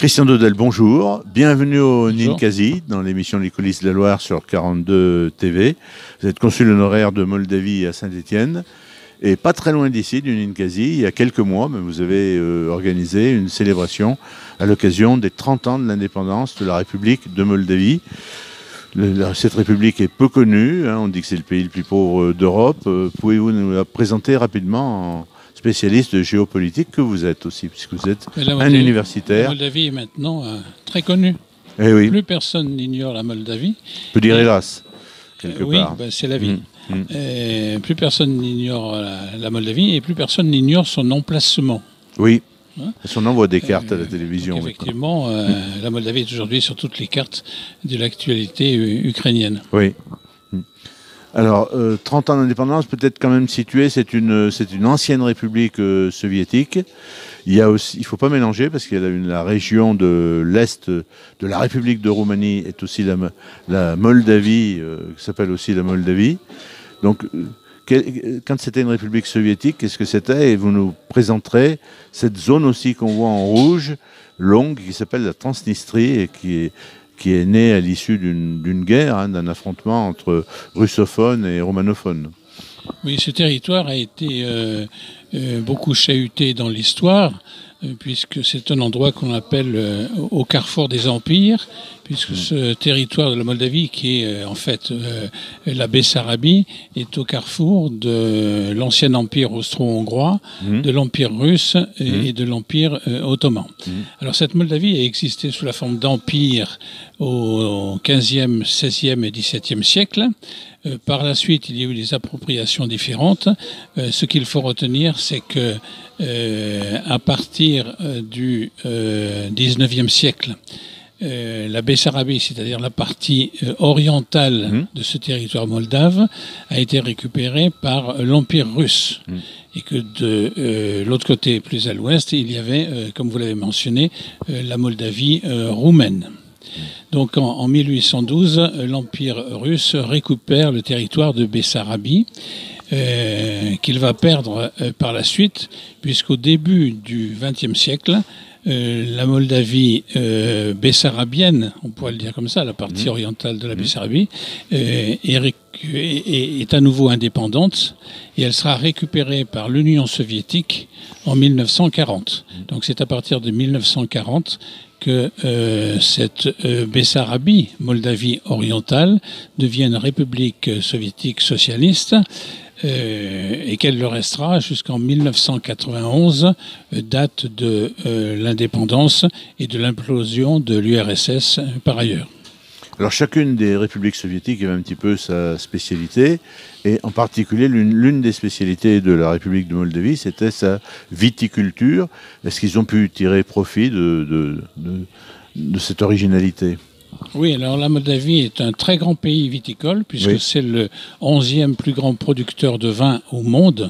Christian Dodel, bonjour. Bienvenue au Bonjour. Ninkasi, dans l'émission Les coulisses de la Loire sur 42 TV. Vous êtes consul honoraire de Moldavie à Saint-Étienne. Et pas très loin d'ici, du Ninkasi, il y a quelques mois, vous avez organisé une célébration à l'occasion des 30 ans de l'indépendance de la République de Moldavie. Cette république est peu connue, on dit que c'est le pays le plus pauvre d'Europe. Pouvez-vous nous la présenter rapidement en spécialiste de géopolitique que vous êtes aussi, puisque vous êtes un universitaire. La Moldavie est maintenant très connue. Eh oui. Plus personne n'ignore la Moldavie. On peut dire hélas, quelque part. Oui, c'est la vie. Plus personne n'ignore la Moldavie et plus personne n'ignore son emplacement. Oui. Parce qu'on envoie des cartes à la télévision. Donc effectivement, la Moldavie est aujourd'hui sur toutes les cartes de l'actualité ukrainienne. Oui. Alors, 30 ans d'indépendance, peut-être quand même situé, c'est une ancienne république soviétique. Il y a aussi, il ne faut pas mélanger, parce qu'il y a la région de l'Est de la République de Roumanie est aussi la Moldavie, qui s'appelle aussi la Moldavie. Donc, quand c'était une république soviétique, qu'est-ce que c'était? Et vous nous présenterez cette zone aussi qu'on voit en rouge, longue, qui s'appelle la Transnistrie, et qui est née à l'issue d'une guerre, d'un affrontement entre russophones et romanophones. Oui, ce territoire a été beaucoup chahuté dans l'histoire, puisque c'est un endroit qu'on appelle au carrefour des empires, puisque ce territoire de la Moldavie, qui est en fait la Bessarabie, est au carrefour de l'ancien empire austro-hongrois, de l'empire russe et de l'empire ottoman. Alors cette Moldavie a existé sous la forme d'empire au 15e, 16e et 17e siècle. Par la suite, il y a eu des appropriations différentes. Ce qu'il faut retenir, c'est que à partir du 19e siècle, la Bessarabie, c'est-à-dire la partie orientale de ce territoire moldave, a été récupérée par l'Empire russe. Et que de l'autre côté, plus à l'ouest, il y avait, comme vous l'avez mentionné, la Moldavie roumaine. Donc en 1812, l'Empire russe récupère le territoire de Bessarabie, qu'il va perdre par la suite, puisqu'au début du XXe siècle, la Moldavie bessarabienne, on pourrait le dire comme ça, la partie orientale de la Bessarabie, est à nouveau indépendante et elle sera récupérée par l'Union soviétique en 1940. Donc c'est à partir de 1940 que cette Bessarabie, Moldavie orientale, devient une république soviétique socialiste et qu'elle le restera jusqu'en 1991, date de l'indépendance et de l'implosion de l'URSS par ailleurs. Alors chacune des républiques soviétiques avait un petit peu sa spécialité, et en particulier l'une des spécialités de la République de Moldavie, c'était sa viticulture. Est-ce qu'ils ont pu tirer profit de cette originalité ? Oui, alors la Moldavie est un très grand pays viticole, puisque c'est le 11e plus grand producteur de vin au monde.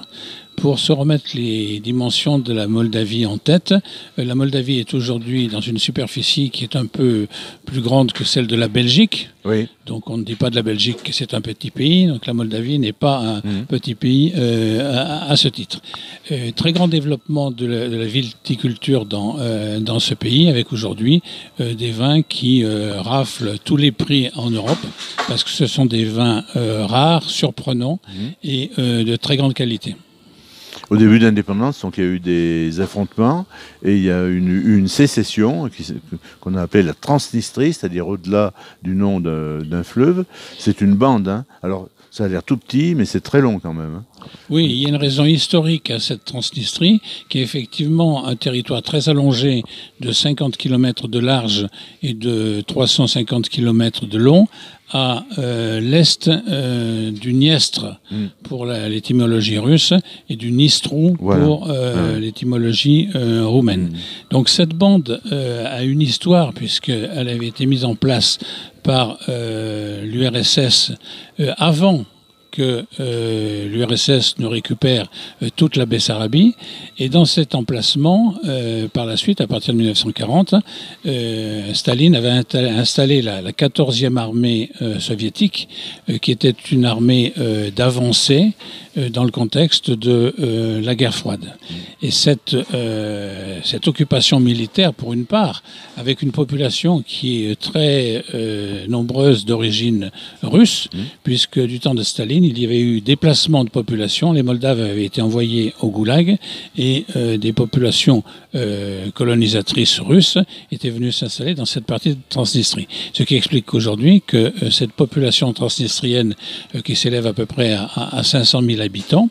Pour se remettre les dimensions de la Moldavie en tête, la Moldavie est aujourd'hui dans une superficie qui est un peu plus grande que celle de la Belgique. Oui. Donc on ne dit pas de la Belgique que c'est un petit pays, donc la Moldavie n'est pas un petit pays à ce titre. Très grand développement de la viticulture dans ce pays, avec aujourd'hui des vins qui raflent tous les prix en Europe, parce que ce sont des vins rares, surprenants et de très grande qualité. Au début de l'indépendance, donc, il y a eu des affrontements et il y a une sécession qu'on a appelée la Transnistrie, c'est-à-dire au-delà du nom d'un fleuve. C'est une bande. Alors, ça a l'air tout petit, mais c'est très long quand même. Oui, il y a une raison historique à cette Transnistrie, qui est effectivement un territoire très allongé de 50 km de large et de 350 km de long, à l'est du Dniestre pour l'étymologie russe et du Nistrou pour l'étymologie roumaine. Donc cette bande a une histoire, puisqu'elle avait été mise en place par l'URSS avant que l'URSS ne récupère toute la Bessarabie. Et dans cet emplacement, par la suite, à partir de 1940, Staline avait installé la 14e armée soviétique, qui était une armée d'avancée, dans le contexte de la guerre froide. Et cette occupation militaire, pour une part, avec une population qui est très nombreuse d'origine russe, puisque du temps de Staline, il y avait eu déplacement de population, les Moldaves avaient été envoyés au Goulag, et des populations colonisatrices russes étaient venues s'installer dans cette partie de Transnistrie. Ce qui explique qu'aujourd'hui, que cette population transnistrienne qui s'élève à peu près à 500 000 habitants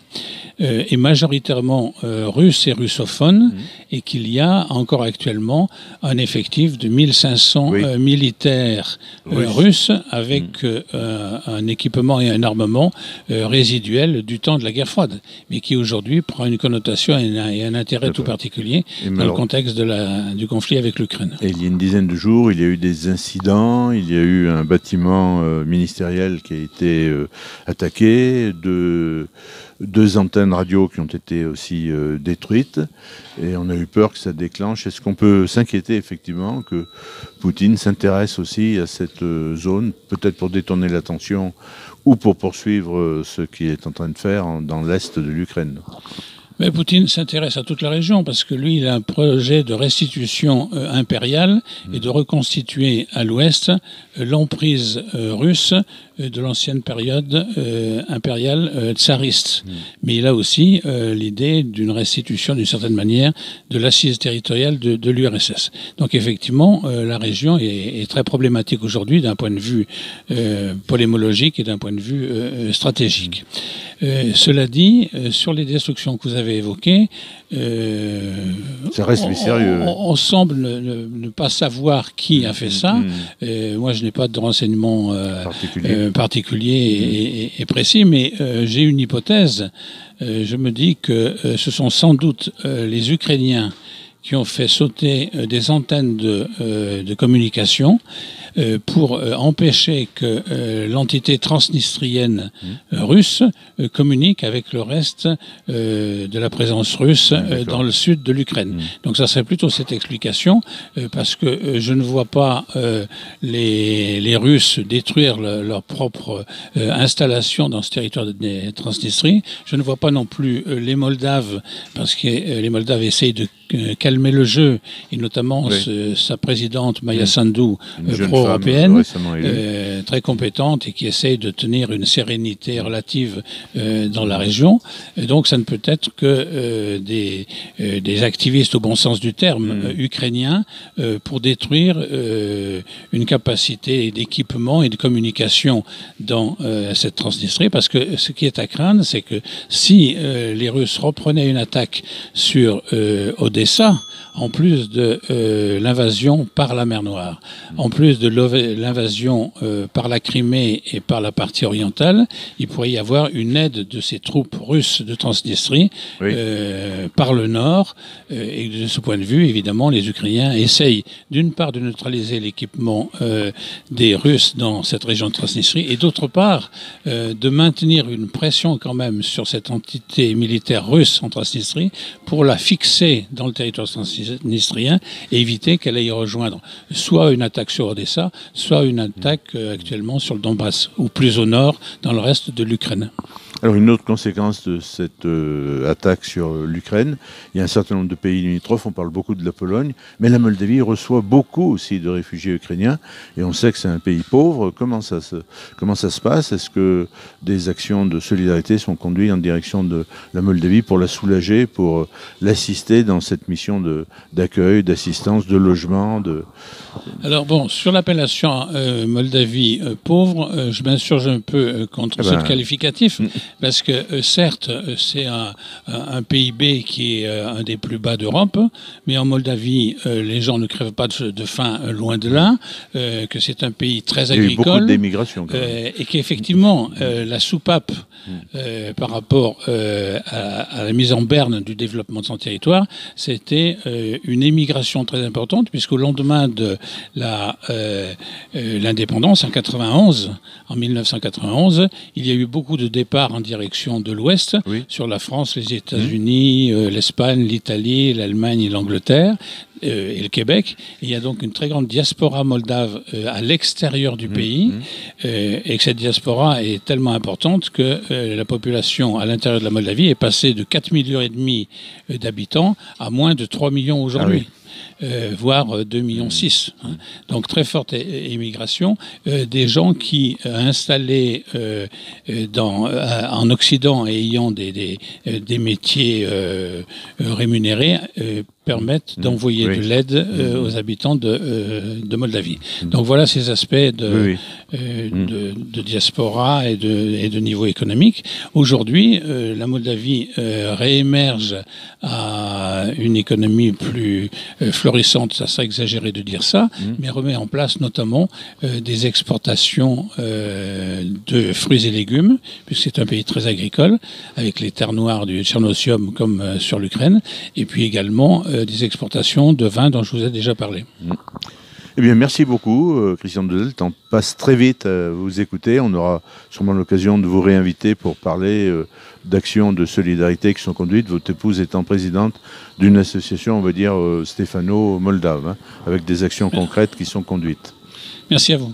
est majoritairement russe et russophone, et qu'il y a encore actuellement un effectif de 1500 militaires russes avec un équipement et un armement résiduel du temps de la guerre froide, mais qui aujourd'hui prend une connotation et un intérêt tout particulier dans le contexte du conflit avec l'Ukraine. Et il y a une dizaine de jours, il y a eu des incidents, il y a eu un bâtiment ministériel qui a été attaqué, deux antennes radio qui ont été aussi détruites, et on a eu peur que ça déclenche. Est-ce qu'on peut s'inquiéter effectivement que Poutine s'intéresse aussi à cette zone, peut-être pour détourner l'attention ou pour poursuivre ce qu'il est en train de faire dans l'est de l'Ukraine? Mais Poutine s'intéresse à toute la région parce que lui, il a un projet de restitution impériale et de reconstituer à l'ouest l'emprise russe de l'ancienne période impériale tsariste. Mais il a aussi l'idée d'une restitution, d'une certaine manière, de l'assise territoriale de l'URSS. Donc effectivement, la région est très problématique aujourd'hui d'un point de vue polémologique et d'un point de vue stratégique. Cela dit, sur les destructions que vous avez évoquées, ça reste mystérieux. On semble ne pas savoir qui a fait ça. Moi, je n'ai pas de renseignements particuliers et précis, mais j'ai une hypothèse. Je me dis que ce sont sans doute les Ukrainiens qui ont fait sauter des antennes de communication pour empêcher que l'entité transnistrienne russe communique avec le reste de la présence russe dans le sud de l'Ukraine. Donc ça serait plutôt cette explication, parce que je ne vois pas les Russes détruire leur propre installation dans ce territoire de Transnistrie. Je ne vois pas non plus les Moldaves, parce que les Moldaves essayent de calmer le jeu, et notamment sa présidente Maya Sandu, pro-européenne, très compétente et qui essaye de tenir une sérénité relative dans la région. Et donc ça ne peut être que des activistes au bon sens du terme ukrainiens pour détruire une capacité d'équipement et de communication dans cette Transnistrie, parce que ce qui est à craindre, c'est que si les Russes reprenaient une attaque sur Odessa, en plus de l'invasion par la mer Noire, en plus de l'invasion par la Crimée et par la partie orientale, il pourrait y avoir une aide de ces troupes russes de Transnistrie par le nord. Et de ce point de vue, évidemment, les Ukrainiens essayent d'une part de neutraliser l'équipement des Russes dans cette région de Transnistrie, et d'autre part de maintenir une pression quand même sur cette entité militaire russe en Transnistrie pour la fixer dans le territoire transnistrien et éviter qu'elle aille rejoindre soit une attaque sur Odessa, soit une attaque actuellement sur le Donbass, ou plus au nord, dans le reste de l'Ukraine. Alors une autre conséquence de cette attaque sur l'Ukraine, il y a un certain nombre de pays limitrophes, on parle beaucoup de la Pologne, mais la Moldavie reçoit beaucoup aussi de réfugiés ukrainiens, et on sait que c'est un pays pauvre. Comment ça se passe? Est-ce que des actions de solidarité sont conduites en direction de la Moldavie pour la soulager, pour l'assister dans cette mission d'accueil, d'assistance, de logement Alors bon, sur l'appellation Moldavie pauvre, je m'insurge un peu contre ce qualificatif, parce que certes, c'est un PIB qui est un des plus bas d'Europe, mais en Moldavie, les gens ne crèvent pas de faim, loin de là, que c'est un pays très agricole. Il y a eu beaucoup d'émigration. Et qu'effectivement, la soupape par rapport à la mise en berne du développement de son territoire, c'était une émigration très importante, puisqu'au lendemain de l'indépendance, en 1991, il y a eu beaucoup de départs direction de l'Ouest, Oui. sur la France, les États-Unis, l'Espagne, l'Italie, l'Allemagne et l'Angleterre, et le Québec. Et il y a donc une très grande diaspora moldave à l'extérieur du pays, et que cette diaspora est tellement importante que la population à l'intérieur de la Moldavie est passée de 4,5 millions d'habitants à moins de 3 millions aujourd'hui. Voire 2,6 millions. Donc très forte immigration. Des gens qui, installés en Occident et ayant des métiers rémunérés, permettent d'envoyer de l'aide aux habitants de Moldavie. Donc voilà ces aspects de diaspora et de niveau économique. Aujourd'hui, la Moldavie réémerge à une économie plus florissante, ça serait exagéré de dire ça, mais remet en place notamment des exportations de fruits et légumes, puisque c'est un pays très agricole, avec les terres noires du Tchernosium comme sur l'Ukraine, et puis également des exportations de vin dont je vous ai déjà parlé. Eh bien, merci beaucoup, Christian Delel. Le temps passe très vite à vous écouter. On aura sûrement l'occasion de vous réinviter pour parler d'actions de solidarité qui sont conduites. Votre épouse étant présidente d'une association, on va dire, stéphano-moldave, avec des actions concrètes qui sont conduites. Merci à vous.